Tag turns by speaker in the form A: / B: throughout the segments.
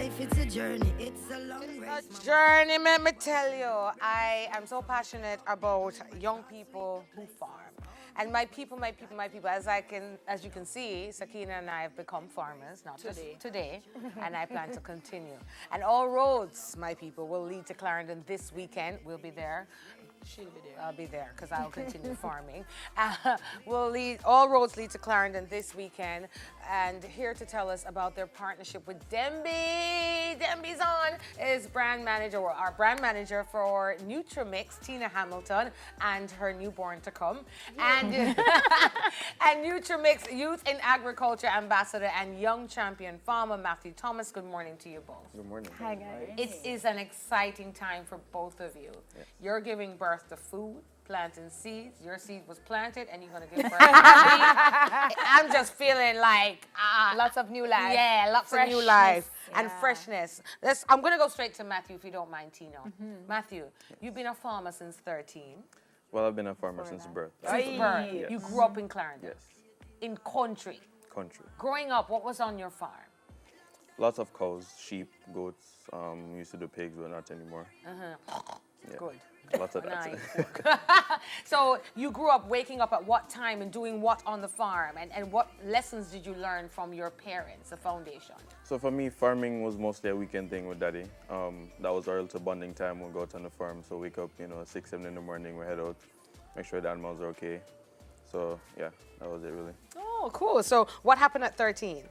A: life, it's a journey, it's a long race.
B: A journey, let me tell you. I am so passionate about young people who farm. And my people, as you can see, Sakina and I have become farmers, not just today, and I plan to continue. And all roads, my people, will lead to Clarendon this weekend. We'll be there.
C: She'll be there.
B: I'll be there because I'll continue farming. All roads lead to Clarendon this weekend. And here to tell us about their partnership with Demby. Demby's on is brand manager, or our brand manager for Nutrimix, Tina Hamilton, and her newborn to come. And, and Nutrimix Youth in Agriculture Ambassador and Young Champion Farmer Matthew Thomas. Good morning to you both.
D: Good morning.
E: Hi, guys.
B: It is an exciting time for both of you.
D: Yeah.
B: You're giving birth to food, planting seeds. Your seed was planted, and you're going to give birth to seed. I'm just feeling like
E: Lots of new life.
B: yeah, lots of new life and freshness. I'm going to go straight to Matthew, if you don't mind, Tino. Matthew, you've been a farmer since 13.
D: Well, I've been a farmer since birth.
B: Since birth.
D: Yes.
B: You grew up in Clarendon.
D: Yes.
B: In country.
D: Country.
B: Growing up, what was on your farm?
D: Lots of cows, sheep, goats. We used to do pigs, but not anymore. Yeah.
B: Good.
D: Lots of that.
B: Nice. So you grew up waking up at what time and doing what on the farm? And what lessons did you learn from your parents, the foundation?
D: So for me, farming was mostly a weekend thing with daddy. That was our little bonding time. We'll go out on the farm. So wake up, 6, 7 in the morning, we head out, make sure the animals are okay. So yeah, that was it really.
B: Oh, cool. So what happened at 13?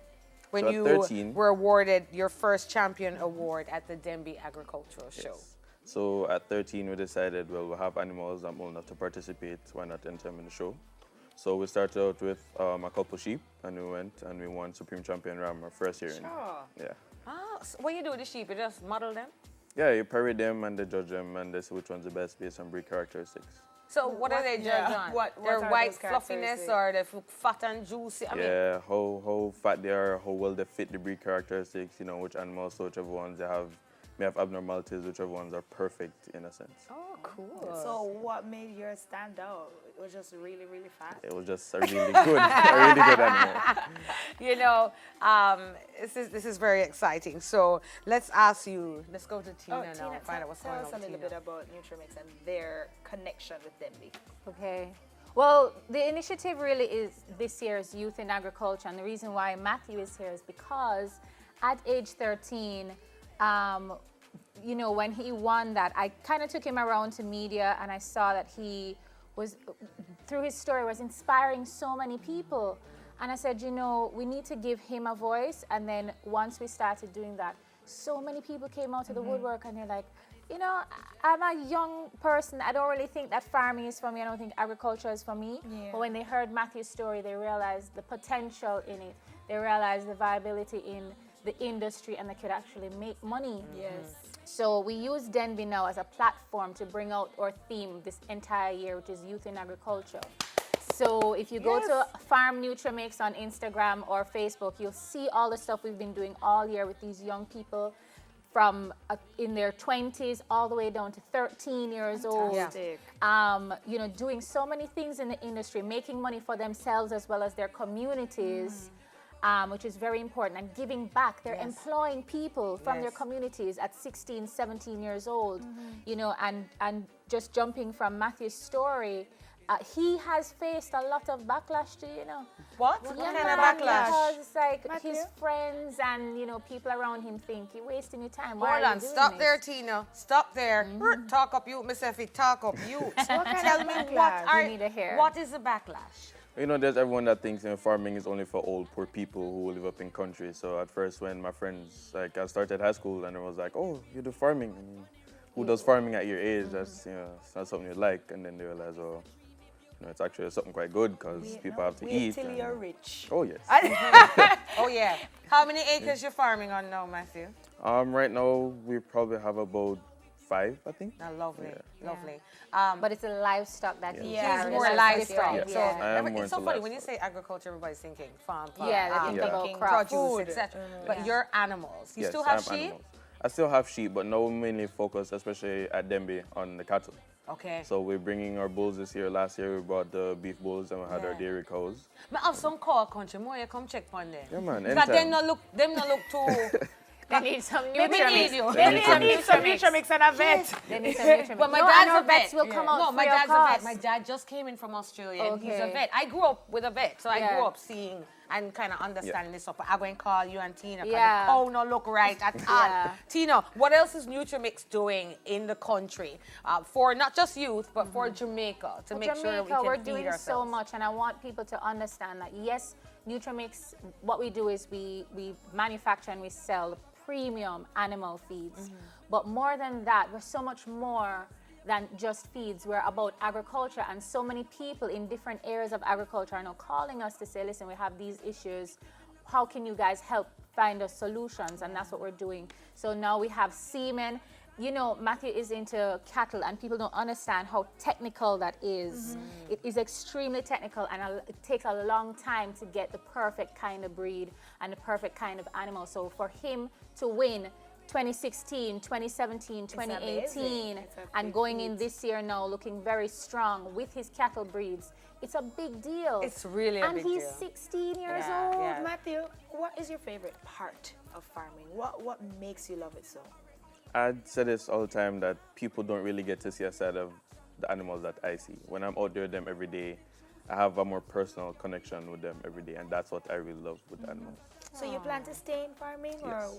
B: When
D: So at
B: you
D: 13
B: were awarded your first champion award at the Demby Agricultural Show.
D: Yes. So at 13, we decided, well, we'll have animals that old enough to participate. Why not enter them in the show? So we started out with a couple sheep, and we went and we won Supreme Champion Ram our first year. Yeah.
B: Oh, so what you do with the sheep? You just model them?
D: Yeah, you parade them and they judge them and they see which one's the best based on breed characteristics.
B: So what are they judged on?
E: What
B: Their
E: are
B: white
E: those
B: fluffiness,
E: characteristics?
B: or they fat and juicy? I mean,
D: Yeah, how fat they are, how well they fit the breed characteristics, which animals, so whichever ones may have abnormalities, whichever ones are perfect in a sense.
B: oh, cool.
E: So what made yours stand out? It was just really, really fast.
D: It was just a really good animal.
B: This is very exciting. So let's go to Tina now
E: Tina,
B: and find out what's going
E: tell
B: on
E: us a
B: with
E: little
B: Tina.
E: bit about Nutrimix and their connection with Demby.
F: Okay. Well, the initiative really is this year's Youth in Agriculture, and the reason why Matthew is here is because at age 13, when he won that, I kind of took him around to media, and I saw that he was, through his story, was inspiring so many people. And I said, we need to give him a voice. And then once we started doing that, so many people came out of the woodwork, and they're like, I'm a young person. I don't really think that farming is for me. I don't think agriculture is for me.
E: Yeah.
F: But when they heard Matthew's story, they realized the potential in it. They realized the viability in the industry, and they could actually make money.
E: Yes.
F: So we use Denby now as a platform to bring out our theme this entire year, which is Youth in Agriculture. So if you go to Farm Nutrimix on Instagram or Facebook, you'll see all the stuff we've been doing all year with these young people from in their 20s all the way down to 13 years old.
E: Fantastic.
F: Doing so many things in the industry, making money for themselves as well as their communities. Which is very important, and giving back. They're employing people from their communities at 16, 17 years old, and just jumping from Matthew's story, he has faced a lot of backlash, do you know?
B: What kind of backlash?
F: Because it's like
E: Matthew?
F: his friends and, people around him think, you're wasting your time.
B: Hold on, stop there, Tina. Stop there. Talk up you, Miss Effie, talk up you. Tell me
F: You need to hear.
B: what is the backlash?
D: There's everyone that thinks farming is only for old, poor people who live up in country. So at first when my friends, I started high school and it was like, oh, you do farming. And who does farming at your age? That's, it's not something you like. And then they realize, it's actually something quite good because people have to eat.
E: Wait till you're rich.
D: Oh, yes.
B: Oh, yeah. How many acres you're farming on now, Matthew?
D: Right now, we probably have about 5, I think.
B: Lovely,
D: Yeah.
B: lovely.
F: But it's a livestock that he
B: He's
F: carries.
B: more
F: That's
B: livestock.
F: different.
D: Yes.
B: So
D: I am more
B: it's so
D: into
B: funny when you
D: livestock.
B: say agriculture, everybody's thinking farm,
F: Yeah, they think about crop.
B: produce, etc. But you're animals. You still have
D: I
B: sheep?
D: animals. I still have sheep, but now we mainly focus, especially at Demby, on the cattle.
B: Okay.
D: So we're bringing our bulls this year. Last year we brought the beef bulls and we had our dairy cows.
B: I have some cow country. More you come check on them.
D: Yeah, man.
B: Because
D: Anytime.
B: them no look too
F: They need some
B: We need
F: Nutrimix.
B: you.
F: They
D: need
F: need
D: some
F: some Nutrimix.
E: Nutrimix and a vet.
F: They need some Nutrimix.
B: But my
F: No,
B: dad's
F: and our
B: a vet.
F: vets will come out
B: No, my
F: free of
B: dad's a vet.
F: cost.
B: My dad just came in from Australia and he's a
F: Okay.
B: vet. I grew up with a vet, so I
F: Yeah.
B: grew up seeing and kind of understanding this stuff. But I'm going to call you and Tina because
F: Yeah.
B: the cow no look right at all.
F: Yeah.
B: Tina, what else is Nutrimix doing in the country for not just youth, but for Jamaica to make sure we can
F: we're
B: feed
F: doing
B: ourselves?
F: so much, and I want people to understand that yes, Nutrimix. What we do is we manufacture and we sell premium animal feeds, but more than that, we're so much more than just feeds. We're about agriculture, and so many people in different areas of agriculture are now calling us to say, listen, we have these issues. How can you guys help find us solutions? And that's what we're doing. So now we have semen. You know, Matthew is into cattle, and people don't understand how technical that is. It is extremely technical, and it takes a long time to get the perfect kind of breed and the perfect kind of animal. So for him to win 2016, 2017, 2018,
E: It's a
F: and
E: big
F: going in
E: feat.
F: this year now looking very strong with his cattle breeds, it's a big deal.
B: It's really a
F: and
B: big
F: he's
B: deal.
F: 16 years
B: Yeah,
F: old.
B: yeah.
E: Matthew, what is your favorite part of farming? What makes you love it so?
D: I'd say this all the time that people don't really get to see a side of the animals that I see. When I'm out there with them every day, I have a more personal connection with them every day, and that's what I really love with animals.
E: So you plan to stay in farming, or
D: Yes.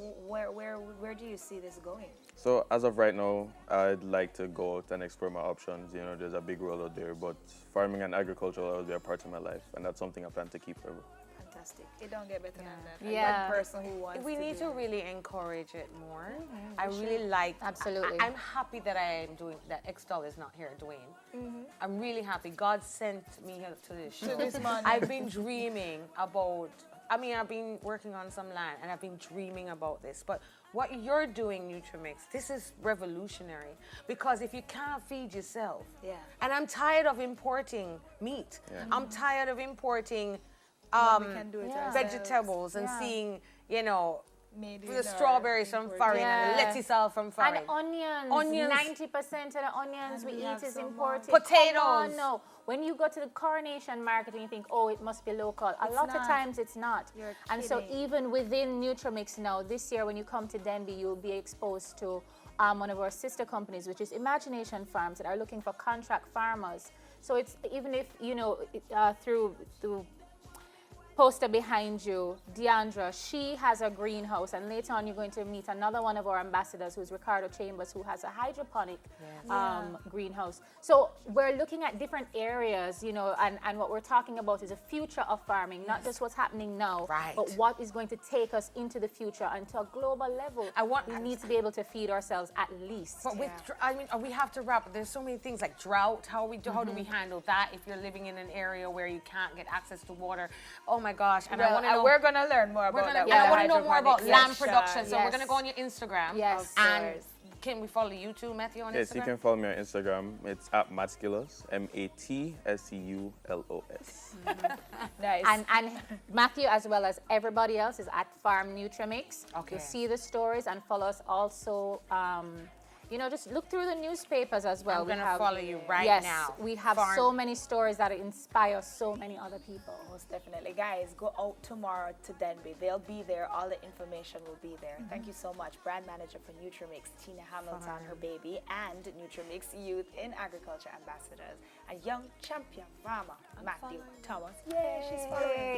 E: where do you see this going?
D: So as of right now, I'd like to go out and explore my options. You know, there's a big world out there, but farming and agriculture will always be a part of my life, and that's something I plan to keep forever.
E: Fantastic. It don't get better than that. A
F: Yeah.
E: young person who wants
B: We
E: to
B: need
E: do
B: to
E: it.
B: really encourage it more. I really like.
F: Absolutely.
B: I'm happy that I am doing that. Extol is not here, Dwayne. I'm really happy. God sent me here to this show.
E: this morning.
B: I've been dreaming about. I mean, I've been working on some land, and I've been dreaming about this. But what you're doing, Nutrimix, this is revolutionary. Because if you can't feed yourself,
E: Yeah.
B: and I'm tired of importing meat.
D: Yeah.
B: I'm tired of importing.
E: We can do it
F: yeah.
E: ourselves.
B: Vegetables and
F: Yeah.
B: seeing, you know,
E: Made
B: the
E: in
B: strawberries from
E: import.
B: foreign and the
F: Yeah.
B: lettuce all from foreign.
F: And onions.
B: Onions.
F: 90% of the onions
E: And
F: we
E: we
F: eat
E: have
F: is
E: so
F: imported.
E: much.
B: Potatoes.
F: Come on, no. When you go to the Coronation Market and you think, oh, it must be local, a
E: It's
F: lot of
E: not.
F: times it's not.
E: You're
F: And so
E: kidding.
F: even within Nutrimix now, this year when you come to Denby, you'll be exposed to one of our sister companies, which is Imagination Farms, that are looking for contract farmers. So it's even if, you know, through poster behind you, Deandra, she has a greenhouse, and later on you're going to meet another one of our ambassadors, who's Ricardo Chambers, who has a hydroponic greenhouse. So we're looking at different areas, you know, and what we're talking about is a future of farming, not just what's happening now,
B: Right.
F: but what is going to take us into the future and to a global level. We need to be able to feed ourselves at least.
B: But with, I mean, we have to wrap. There's so many things like drought. How do we handle that if you're living in an area where you can't get access to water? Oh my gosh! And I want to know.
E: We're gonna learn more about that.
B: I
E: with
B: want to
E: the
B: know more about
E: hydroponics.
B: lamb
E: Yes,
B: production. So we're
F: yes.
B: gonna go on your Instagram.
F: Yes.
B: And
E: course.
B: can we follow you too, Matthew, on
D: Yes,
B: Instagram?
D: you can follow me on Instagram. It's at Matsculos, MATSCULOS.
E: Nice.
F: And Matthew, as well as everybody else, is at Farm Nutrimix.
B: Okay.
F: You'll see the stories and follow us also. You know, just look through the newspapers as well.
B: I'm gonna follow you right
F: yes,
B: now.
F: we have
B: Farm-
F: so many stories that inspire so many other people.
E: Most definitely. Guys, go out tomorrow to Denby. They'll be there. All the information will be there. Thank you so much. Brand manager for Nutrimix, Tina Hamilton, her baby, and Nutrimix Youth in Agriculture Ambassadors, a young champion farmer, Matthew Thomas. Yay, she's following.